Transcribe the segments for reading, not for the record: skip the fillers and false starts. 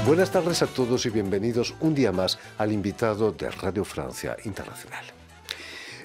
Buenas tardes a todos y bienvenidos un día más al invitado de Radio Francia Internacional.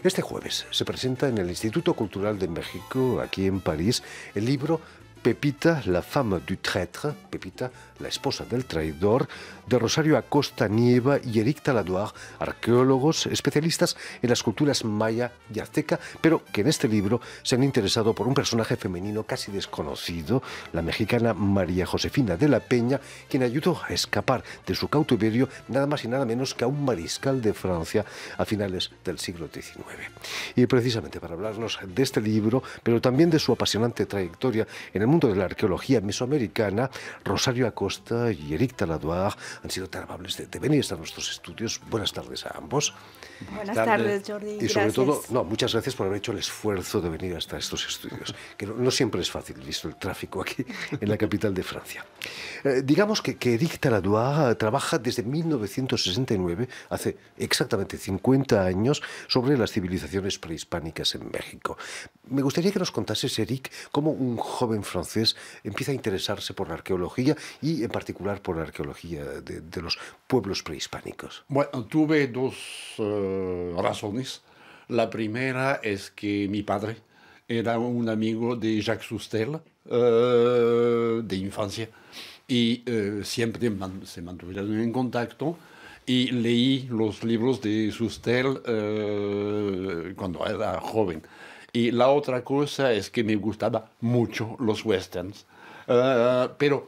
Este jueves se presenta en el Instituto Cultural de México, aquí en París, el libro Pepita, la femme du traître, Pepita, la esposa del traidor, de Rosario Acosta Nieva y Éric Taladoire, arqueólogos especialistas en las culturas maya y azteca, pero que en este libro se han interesado por un personaje femenino casi desconocido, la mexicana María Josefina de la Peña, quien ayudó a escapar de su cautiverio nada más y nada menos que a un mariscal de Francia a finales del siglo XIX. Y precisamente para hablarnos de este libro, pero también de su apasionante trayectoria en el mundo de la arqueología mesoamericana, Rosario Acosta y Éric Taladoire han sido tan amables de venir a nuestros estudios. Buenas tardes a ambos. Buenas tardes, Jordi. Y sobre todo, muchas gracias por haber hecho el esfuerzo de venir hasta estos estudios, que no siempre es fácil, visto el tráfico aquí en la capital de Francia. Digamos que Éric Taladoire trabaja desde 1969, hace exactamente 50 años, sobre las civilizaciones prehispánicas en México. Me gustaría que nos contases, Éric, cómo un joven francés empieza a interesarse por la arqueología y en particular por la arqueología de los pueblos prehispánicos. Bueno, tuve dos razones. La primera es que mi padre era un amigo de Jacques Soustelle de infancia y siempre se mantuvieron en contacto y leí los libros de Soustelle cuando era joven. Y la otra cosa es que me gustaban mucho los westerns, pero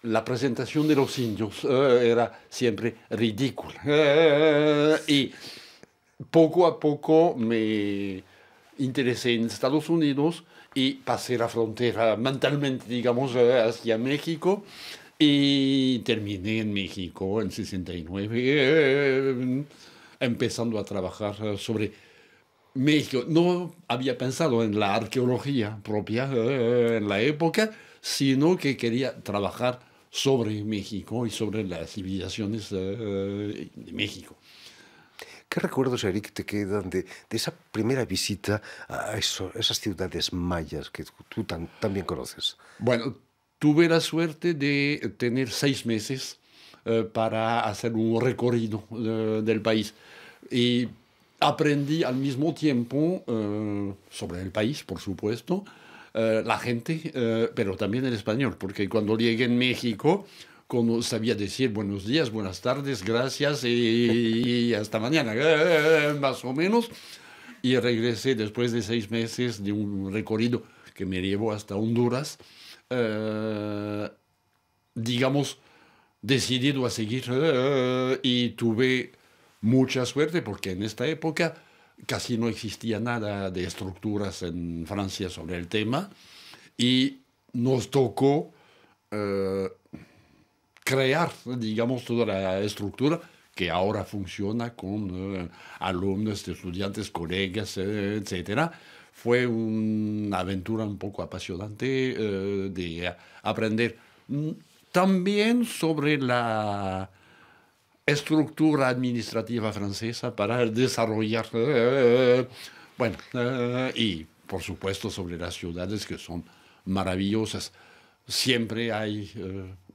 la presentación de los indios era siempre ridícula. Y poco a poco me interesé en Estados Unidos y pasé la frontera mentalmente, digamos, hacia México y terminé en México en 69, empezando a trabajar sobre México. No había pensado en la arqueología propia en la época, sino que quería trabajar sobre México y sobre las civilizaciones de México. ¿Qué recuerdos, Éric, te quedan de esa primera visita a esas ciudades mayas que tú tan bien conoces? Bueno, tuve la suerte de tener 6 meses para hacer un recorrido del país y aprendí al mismo tiempo sobre el país, por supuesto, la gente, pero también el español, porque cuando llegué en México sabía decir buenos días, buenas tardes, gracias y hasta mañana, más o menos. Y regresé después de 6 meses de un recorrido que me llevó hasta Honduras, digamos, decidido a seguir y tuve mucha suerte porque en esta época casi no existía nada de estructuras en Francia sobre el tema y nos tocó crear, digamos, toda la estructura que ahora funciona con alumnos, estudiantes, colegas, etc. Fue una aventura un poco apasionante de aprender también sobre la estructura administrativa francesa para desarrollar, y por supuesto sobre las ciudades que son maravillosas. Siempre hay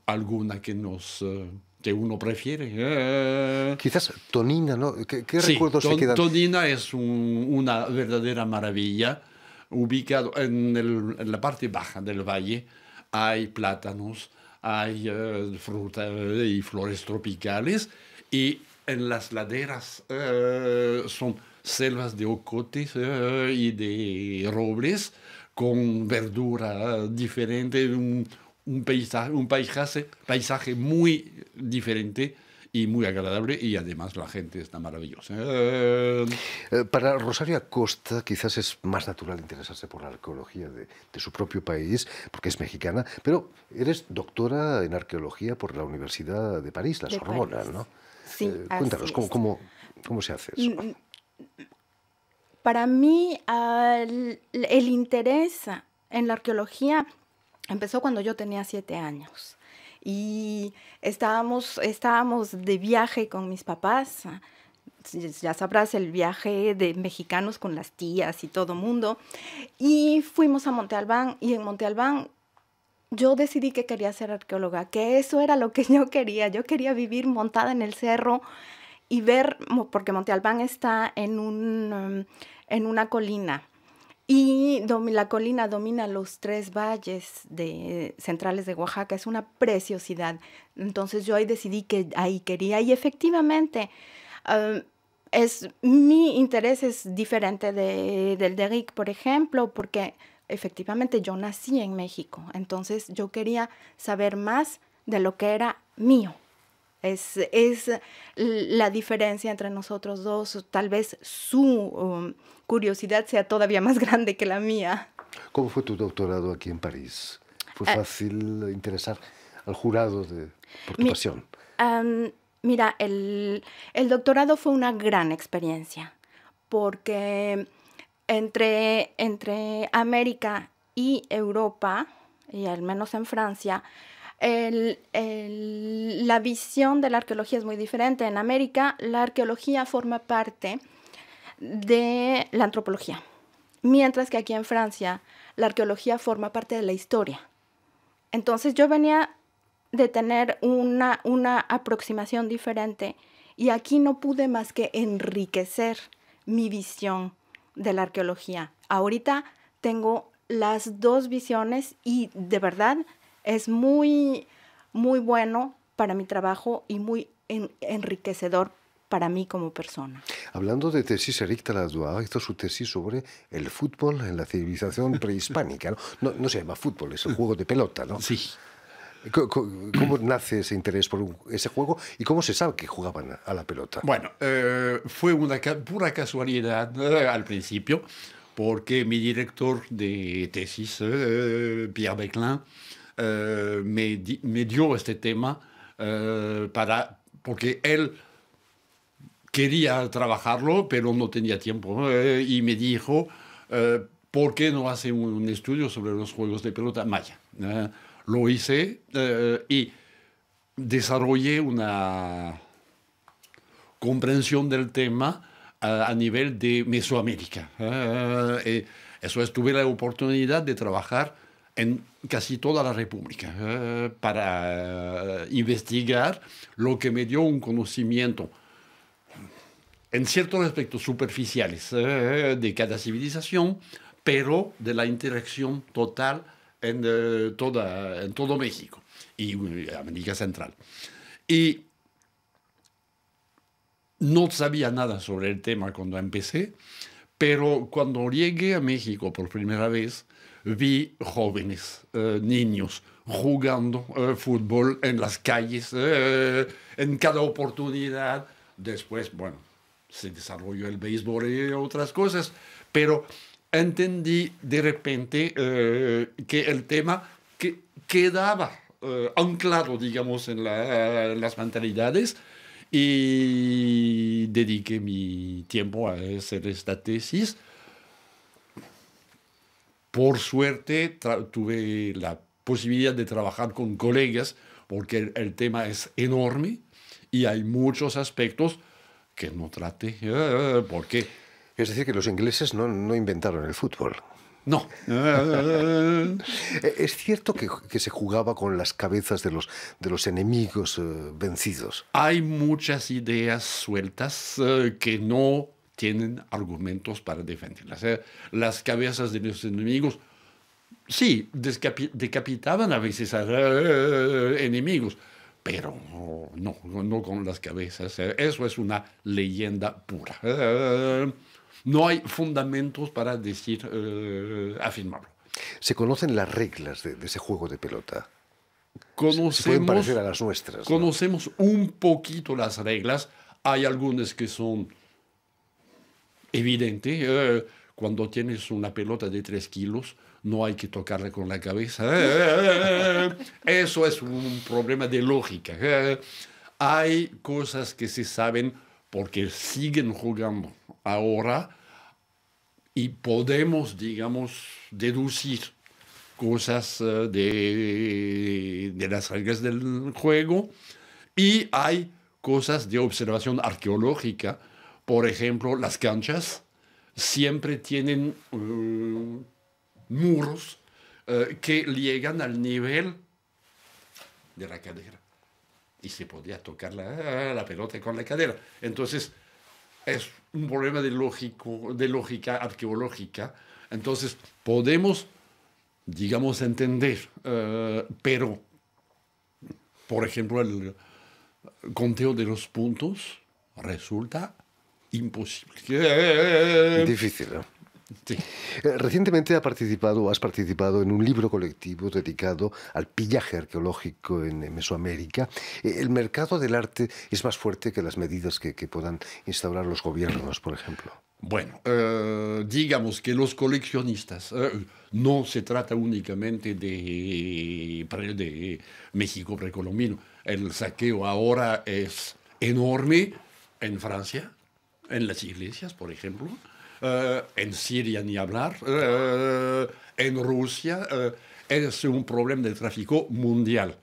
alguna que uno prefiere. Quizás Tonina, ¿no? ¿Qué Sí, recuerdos se quedan? Tonina es una verdadera maravilla. Ubicado en la parte baja del valle, hay plátanos, hay fruta y flores tropicales, y en las laderas son selvas de ocotes y de robles con verdura diferente, un paisaje muy diferente y muy agradable, y además la gente está maravillosa. Para Rosario Acosta quizás es más natural interesarse por la arqueología de su propio país, porque es mexicana, pero eres doctora en arqueología por la Universidad de París, la Sorbona, ¿no? Sí, cuéntanos, ¿cómo se hace eso? Para mí, el interés en la arqueología empezó cuando yo tenía 7 años. Y estábamos de viaje con mis papás, ya sabrás, el viaje de mexicanos con las tías y todo mundo, y fuimos a Monte Albán, y en Monte Albán yo decidí que quería ser arqueóloga, que eso era lo que yo quería. Yo quería vivir montada en el cerro y ver, porque Monte Albán está en una colina. Y la colina domina los 3 valles centrales de Oaxaca. Es una preciosidad. Entonces yo ahí decidí que ahí quería. Y efectivamente, mi interés es diferente del de Rick, por ejemplo, porque efectivamente yo nací en México. Entonces yo quería saber más de lo que era mío. Es la diferencia entre nosotros dos. Tal vez su curiosidad sea todavía más grande que la mía. ¿Cómo fue tu doctorado aquí en París? ¿Fue fácil interesar al jurado por tu pasión? Mira, el doctorado fue una gran experiencia, porque entre América y Europa, y al menos en Francia, la visión de la arqueología es muy diferente. En América, la arqueología forma parte de la antropología, mientras que aquí en Francia, la arqueología forma parte de la historia. Entonces yo venía de tener una aproximación diferente y aquí no pude más que enriquecer mi visión de la arqueología. Ahorita tengo las 2 visiones y de verdad es muy, muy bueno para mi trabajo y muy enriquecedor para mí como persona. Hablando de tesis, Éric Taladoire hizo su tesis sobre el fútbol en la civilización prehispánica. No se llama fútbol, es el juego de pelota, ¿no? Sí. ¿Cómo nace ese interés por ese juego y cómo se sabe que jugaban a la pelota? Bueno, fue una pura casualidad al principio, porque mi director de tesis, Pierre Beclin, me dio este tema porque él quería trabajarlo, pero no tenía tiempo, y me dijo, ¿por qué no hace un estudio sobre los juegos de pelota maya? Lo hice y desarrollé una comprensión del tema a nivel de Mesoamérica. Eso es, tuve la oportunidad de trabajar en casi toda la República para investigar lo que me dio un conocimiento en ciertos aspectos superficiales de cada civilización, pero de la interacción total en todo México y América Central. Y no sabía nada sobre el tema cuando empecé, pero cuando llegué a México por primera vez, vi jóvenes, niños, jugando fútbol en las calles, en cada oportunidad. Después, bueno, se desarrolló el béisbol y otras cosas, pero entendí de repente que el tema quedaba anclado, digamos, en las mentalidades, y dediqué mi tiempo a hacer esta tesis. Por suerte tuve la posibilidad de trabajar con colegas, porque el tema es enorme y hay muchos aspectos que no traté, porque... Es decir, que los ingleses no inventaron el fútbol. No. ¿Es cierto que se jugaba con las cabezas de los enemigos vencidos? Hay muchas ideas sueltas que no tienen argumentos para defenderlas. Las cabezas de los enemigos, sí, decapitaban a veces a enemigos, pero no con las cabezas. Eso es una leyenda pura. No hay fundamentos para afirmarlo. ¿Se conocen las reglas de ese juego de pelota? Se pueden parecer a las nuestras, ¿no? Conocemos un poquito las reglas. Hay algunas que son evidentes. Cuando tienes una pelota de 3 kilos, no hay que tocarla con la cabeza. Eso es un problema de lógica. Hay cosas que se saben porque siguen jugando ahora y podemos, digamos, deducir cosas de las reglas del juego, y hay cosas de observación arqueológica. Por ejemplo, las canchas siempre tienen muros que llegan al nivel de la cadera. Y se podía tocar la pelota con la cadera. Entonces, es un problema de lógica arqueológica. Entonces, podemos, digamos, entender, pero, por ejemplo, el conteo de los puntos resulta imposible. Difícil, ¿no? Sí. Recientemente has participado en un libro colectivo dedicado al pillaje arqueológico en Mesoamérica. El mercado del arte es más fuerte que las medidas que puedan instaurar los gobiernos, por ejemplo. Bueno, digamos que los coleccionistas, no se trata únicamente de México precolombino. El saqueo ahora es enorme en Francia, en las iglesias, por ejemplo. En Siria ni hablar, en Rusia, es un problema de tráfico mundial.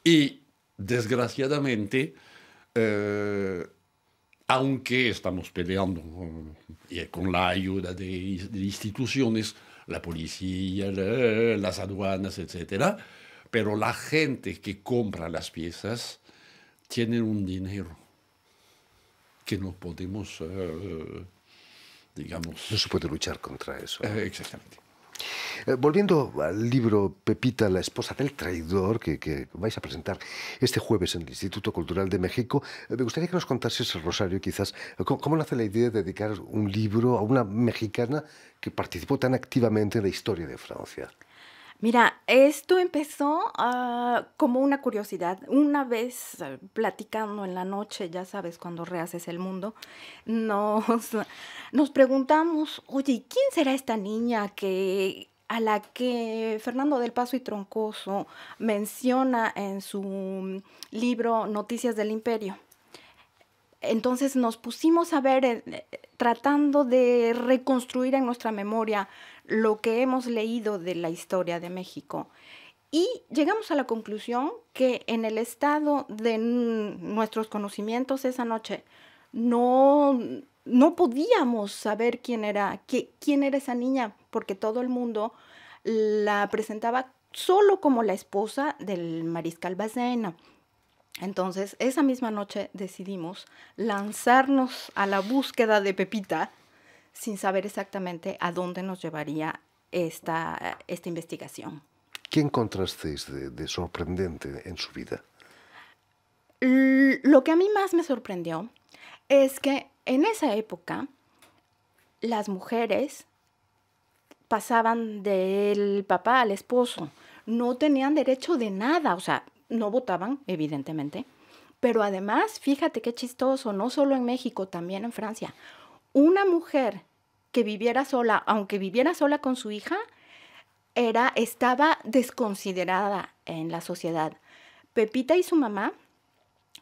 Y desgraciadamente, aunque estamos peleando con la ayuda de instituciones, la policía, las aduanas, etc., pero la gente que compra las piezas tiene un dinero que no podemos... digamos. No se puede luchar contra eso. Exactamente. Volviendo al libro Pepita, la esposa del traidor, que vais a presentar este jueves en el Instituto Cultural de México, me gustaría que nos contases, Rosario, quizás, cómo nace la idea de dedicar un libro a una mexicana que participó tan activamente en la historia de Francia. Mira, esto empezó como una curiosidad. Una vez platicando en la noche, ya sabes, cuando rehaces el mundo, nos preguntamos, oye, ¿quién será esta niña a la que Fernando del Paso y Troncoso menciona en su libro Noticias del Imperio? Entonces nos pusimos a ver, tratando de reconstruir en nuestra memoria lo que hemos leído de la historia de México. Y llegamos a la conclusión que en el estado de nuestros conocimientos esa noche no podíamos saber quién era esa niña, porque todo el mundo la presentaba solo como la esposa del mariscal Bazaine. Entonces, esa misma noche decidimos lanzarnos a la búsqueda de Pepita sin saber exactamente a dónde nos llevaría esta investigación. ¿Qué encontrasteis de sorprendente en su vida? Lo que a mí más me sorprendió es que en esa época las mujeres pasaban del papá al esposo, no tenían derecho de nada, o sea, no votaban, evidentemente, pero además, fíjate qué chistoso, no solo en México, también en Francia, una mujer que viviera sola, aunque viviera sola con su hija, estaba desconsiderada en la sociedad. Pepita y su mamá,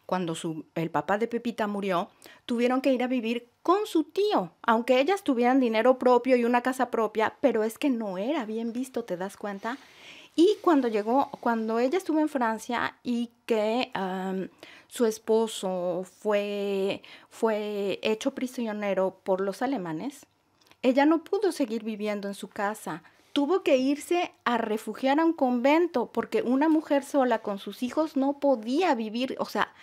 cuando el papá de Pepita murió, tuvieron que ir a vivir con su tío, aunque ellas tuvieran dinero propio y una casa propia, pero es que no era bien visto, ¿te das cuenta? Y cuando ella estuvo en Francia y que su esposo fue hecho prisionero por los alemanes, ella no pudo seguir viviendo en su casa. Tuvo que irse a refugiar a un convento porque una mujer sola con sus hijos no podía vivir. O sea,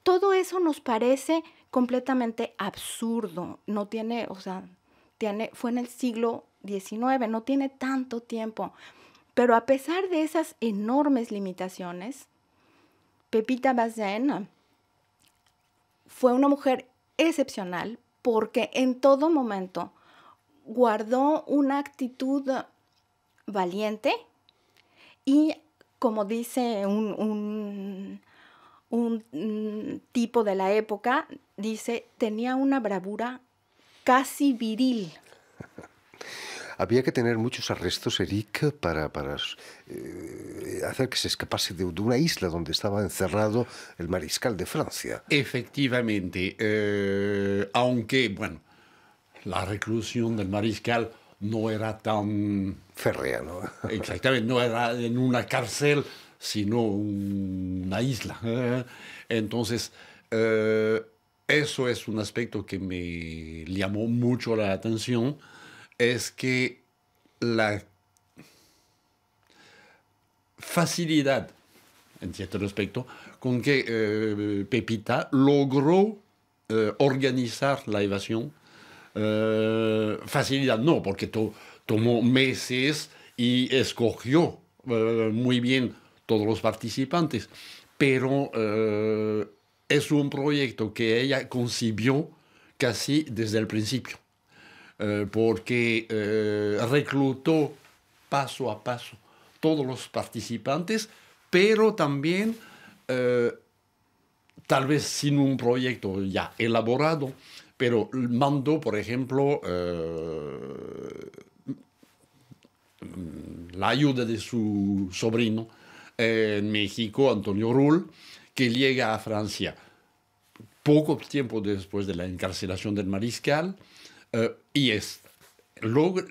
todo eso nos parece completamente absurdo. No tiene, o sea, fue en el siglo XIX, no tiene tanto tiempo. Pero a pesar de esas enormes limitaciones, Pepita Bazaine fue una mujer excepcional porque en todo momento guardó una actitud valiente y, como dice un tipo de la época, dice, tenía una bravura casi viril. Había que tener muchos arrestos, Eric, para hacer que se escapase de una isla donde estaba encerrado el mariscal de Francia. Efectivamente, aunque, bueno, la reclusión del mariscal no era tan... férrea, ¿no? Exactamente, no era en una cárcel, sino una isla. Entonces, eso es un aspecto que me llamó mucho la atención, es que la facilidad, en cierto respecto, con que Pepita logró organizar la evasión. Facilidad no, porque tomó meses y escogió muy bien todos los participantes, pero es un proyecto que ella concibió casi desde el principio, porque reclutó paso a paso todos los participantes, pero también, tal vez sin un proyecto ya elaborado, pero mandó, por ejemplo, la ayuda de su sobrino en México, Antonio Rull, que llega a Francia poco tiempo después de la encarcelación del mariscal, y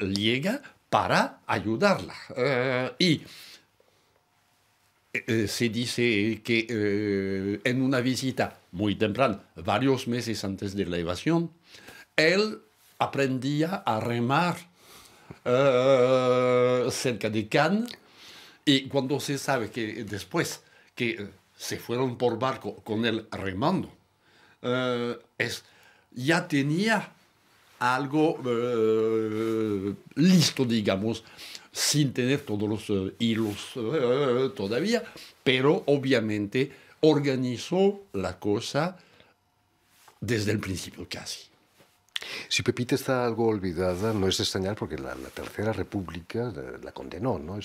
llega para ayudarla. Y se dice que en una visita muy temprana, varios meses antes de la evasión, él aprendía a remar cerca de Cannes, y cuando se sabe que después que se fueron por barco con él remando, ya tenía algo listo, digamos, sin tener todos los hilos todavía, pero obviamente organizó la cosa desde el principio casi. Si Pepita está algo olvidada, no es de extrañar porque la Tercera República la condenó, ¿no?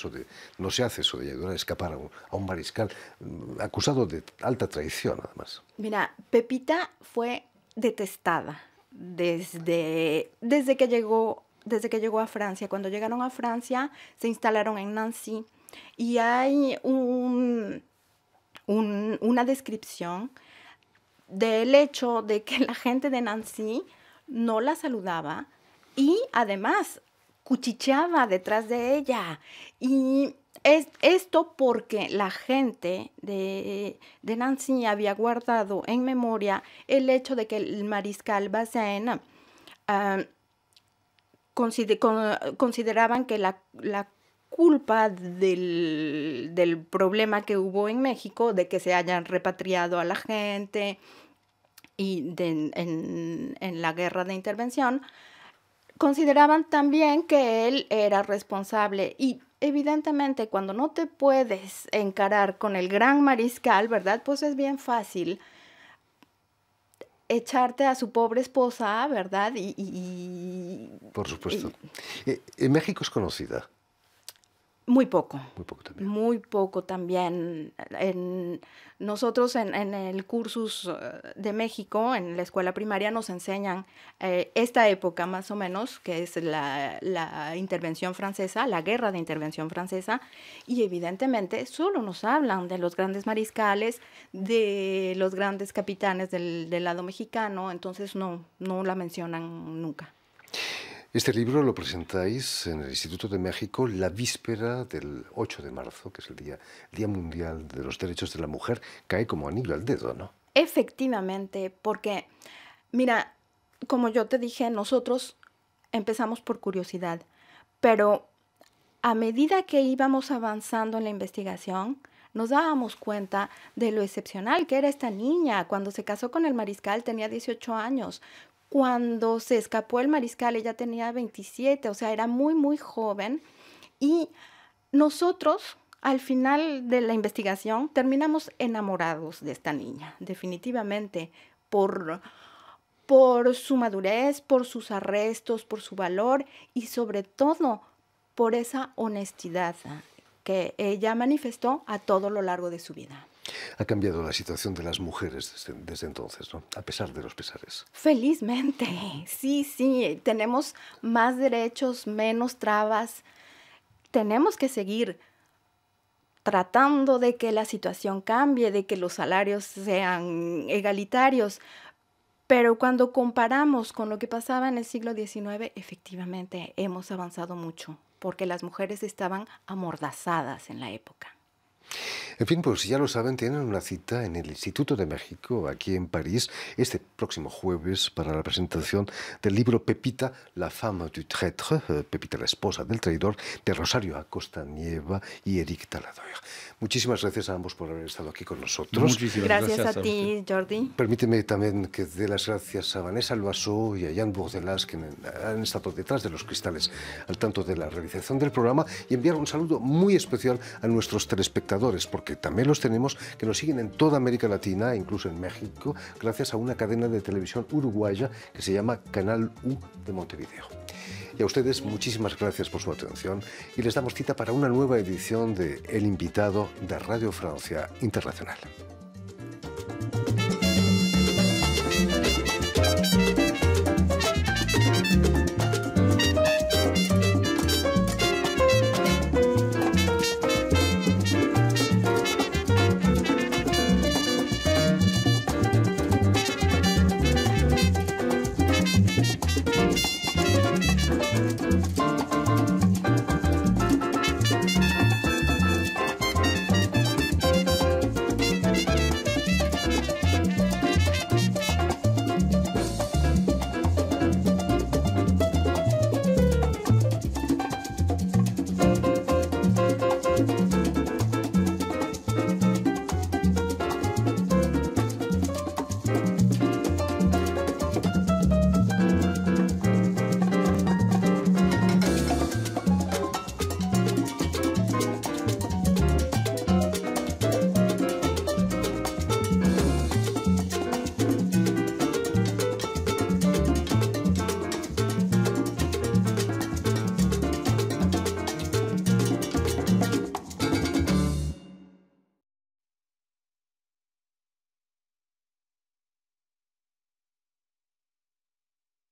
No se hace eso de ayudar a escapar a un mariscal acusado de alta traición, además. Mira, Pepita fue detestada desde que llegó a Francia. Cuando llegaron a Francia, se instalaron en Nancy y hay una descripción del hecho de que la gente de Nancy no la saludaba y además cuchicheaba detrás de ella. Y es esto porque la gente de Nancy había guardado en memoria el hecho de que el mariscal Bazaine consideraban que la culpa del problema que hubo en México, de que se hayan repatriado a la gente y en la guerra de intervención, consideraban también que él era responsable. Y evidentemente cuando no te puedes encarar con el gran mariscal, ¿verdad? Pues es bien fácil echarte a su pobre esposa, ¿verdad? Por supuesto. ¿En México es conocida? Muy poco. Muy poco también. Muy poco también. Nosotros en el cursus de México, en la escuela primaria, nos enseñan esta época más o menos, que es la intervención francesa, la guerra de intervención francesa, y evidentemente solo nos hablan de los grandes mariscales, de los grandes capitanes del lado mexicano, entonces no la mencionan nunca. Este libro lo presentáis en el Instituto de México la víspera del 8 de marzo, que es el Día Mundial de los Derechos de la Mujer. Cae como anillo al dedo, ¿no? Efectivamente, porque, mira, como yo te dije, nosotros empezamos por curiosidad, pero a medida que íbamos avanzando en la investigación, nos dábamos cuenta de lo excepcional que era esta niña. Cuando se casó con el mariscal tenía 18 años. Cuando se escapó el mariscal, ella tenía 27, o sea, era muy, muy joven. Y nosotros, al final de la investigación, terminamos enamorados de esta niña, definitivamente, por su madurez, por sus arrestos, por su valor y sobre todo por esa honestidad que ella manifestó a todo lo largo de su vida. Ha cambiado la situación de las mujeres desde entonces, ¿no? A pesar de los pesares. Felizmente, sí, tenemos más derechos, menos trabas. Tenemos que seguir tratando de que la situación cambie, de que los salarios sean egalitarios. Pero cuando comparamos con lo que pasaba en el siglo XIX, efectivamente hemos avanzado mucho, porque las mujeres estaban amordazadas en la época. En fin, pues ya lo saben, tienen una cita en el Instituto de México, aquí en París, este próximo jueves para la presentación del libro Pepita, la femme du traître, Pepita, la esposa del traidor, de Rosario Acosta Nieva y Éric Taladoire. Muchísimas gracias a ambos por haber estado aquí con nosotros. Muchísimas Gracias a ti, Jordi. Permíteme también que dé las gracias a Vanessa Loiseau y a Jan Bourdelas, que han estado detrás de los cristales al tanto de la realización del programa, y enviar un saludo muy especial a nuestros telespectadores, porque también los tenemos que nos siguen en toda América Latina, incluso en México, gracias a una cadena de televisión uruguaya que se llama Canal U de Montevideo. Y a ustedes muchísimas gracias por su atención y les damos cita para una nueva edición de El Invitado de Radio Francia Internacional.